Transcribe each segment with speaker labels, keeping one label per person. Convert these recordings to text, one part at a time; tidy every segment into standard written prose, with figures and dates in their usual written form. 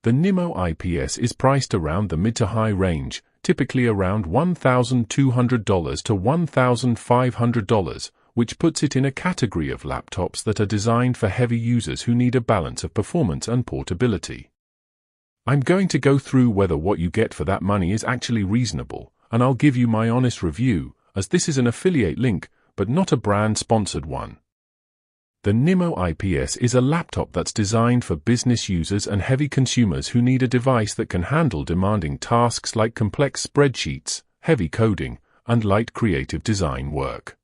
Speaker 1: The NIMO IPS is priced around the mid to high range, typically around $1,200 to $1,500, which puts it in a category of laptops that are designed for heavy users who need a balance of performance and portability. I'm going to go through whether what you get for that money is actually reasonable, and I'll give you my honest review, as this is an affiliate link, but not a brand-sponsored one. The NIMO IPS is a laptop that's designed for business users and heavy consumers who need a device that can handle demanding tasks like complex spreadsheets, heavy coding, and light creative design work.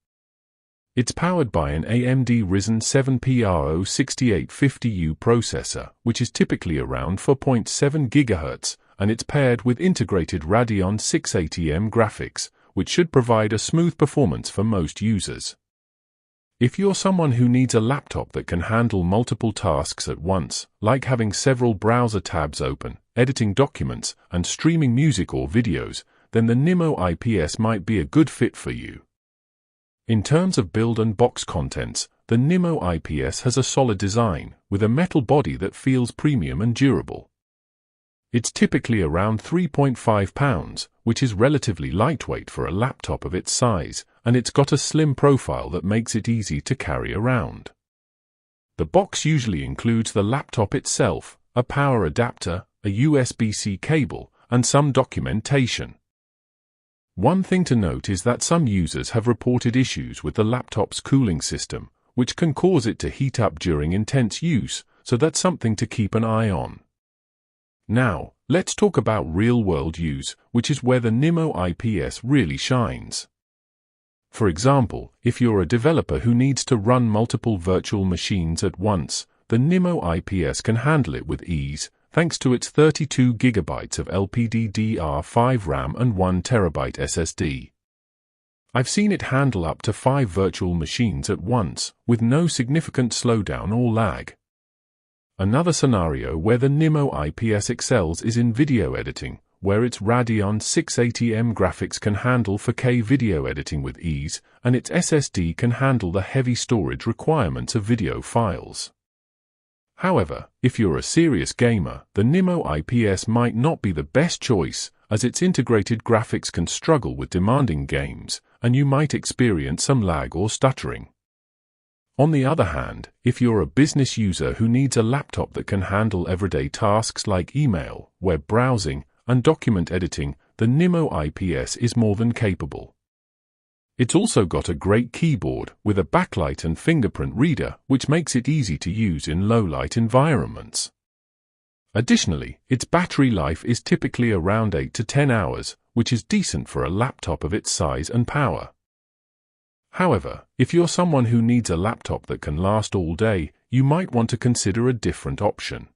Speaker 1: It's powered by an AMD Ryzen 7 PRO6850U processor, which is typically around 4.7 GHz, and it's paired with integrated Radeon 680M graphics, which should provide a smooth performance for most users. If you're someone who needs a laptop that can handle multiple tasks at once, like having several browser tabs open, editing documents, and streaming music or videos, then the NIMO IPS might be a good fit for you. In terms of build and box contents, the NIMO IPS has a solid design, with a metal body that feels premium and durable. It's typically around 3.5 pounds, which is relatively lightweight for a laptop of its size, and it's got a slim profile that makes it easy to carry around. The box usually includes the laptop itself, a power adapter, a USB-C cable, and some documentation. One thing to note is that some users have reported issues with the laptop's cooling system, which can cause it to heat up during intense use, so that's something to keep an eye on. Now, let's talk about real-world use, which is where the NIMO IPS really shines. For example, if you're a developer who needs to run multiple virtual machines at once, the NIMO IPS can handle it with ease, thanks to its 32 GB of LPDDR5 RAM and 1 TB SSD. I've seen it handle up to 5 virtual machines at once, with no significant slowdown or lag. Another scenario where the NIMO IPS excels is in video editing, where its Radeon 680M graphics can handle 4K video editing with ease, and its SSD can handle the heavy storage requirements of video files. However, if you're a serious gamer, the NIMO IPS might not be the best choice, as its integrated graphics can struggle with demanding games, and you might experience some lag or stuttering. On the other hand, if you're a business user who needs a laptop that can handle everyday tasks like email, web browsing, and document editing, the NIMO IPS is more than capable. It's also got a great keyboard with a backlight and fingerprint reader, which makes it easy to use in low-light environments. Additionally, its battery life is typically around 8 to 10 hours, which is decent for a laptop of its size and power. However, if you're someone who needs a laptop that can last all day, you might want to consider a different option.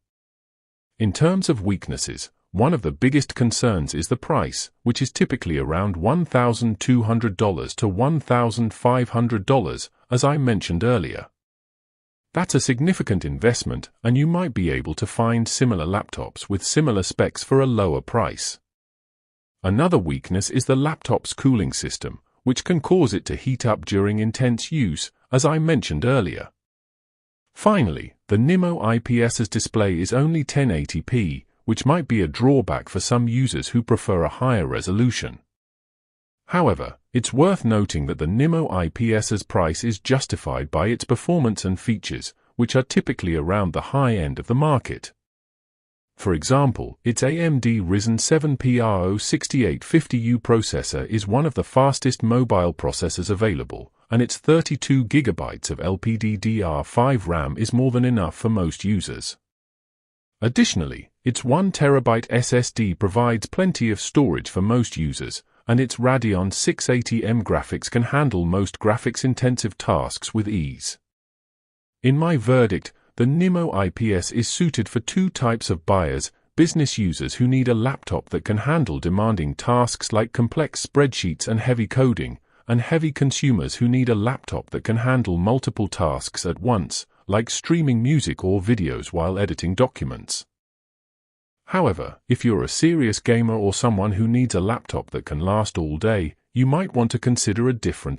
Speaker 1: In terms of weaknesses, one of the biggest concerns is the price, which is typically around $1,200 to $1,500, as I mentioned earlier. That's a significant investment, and you might be able to find similar laptops with similar specs for a lower price. Another weakness is the laptop's cooling system, which can cause it to heat up during intense use, as I mentioned earlier. Finally, the NIMO IPS's display is only 1080p, which might be a drawback for some users who prefer a higher resolution. However, it's worth noting that the NIMO IPS's price is justified by its performance and features, which are typically around the high end of the market. For example, its AMD Ryzen 7 PRO6850U processor is one of the fastest mobile processors available, and its 32 GB of LPDDR5 RAM is more than enough for most users. Additionally, its 1 TB SSD provides plenty of storage for most users, and its Radeon 680M graphics can handle most graphics-intensive tasks with ease. In my verdict, the NIMO IPS is suited for two types of buyers: business users who need a laptop that can handle demanding tasks like complex spreadsheets and heavy coding, and heavy consumers who need a laptop that can handle multiple tasks at once, like streaming music or videos while editing documents. However, if you're a serious gamer or someone who needs a laptop that can last all day, you might want to consider a different option.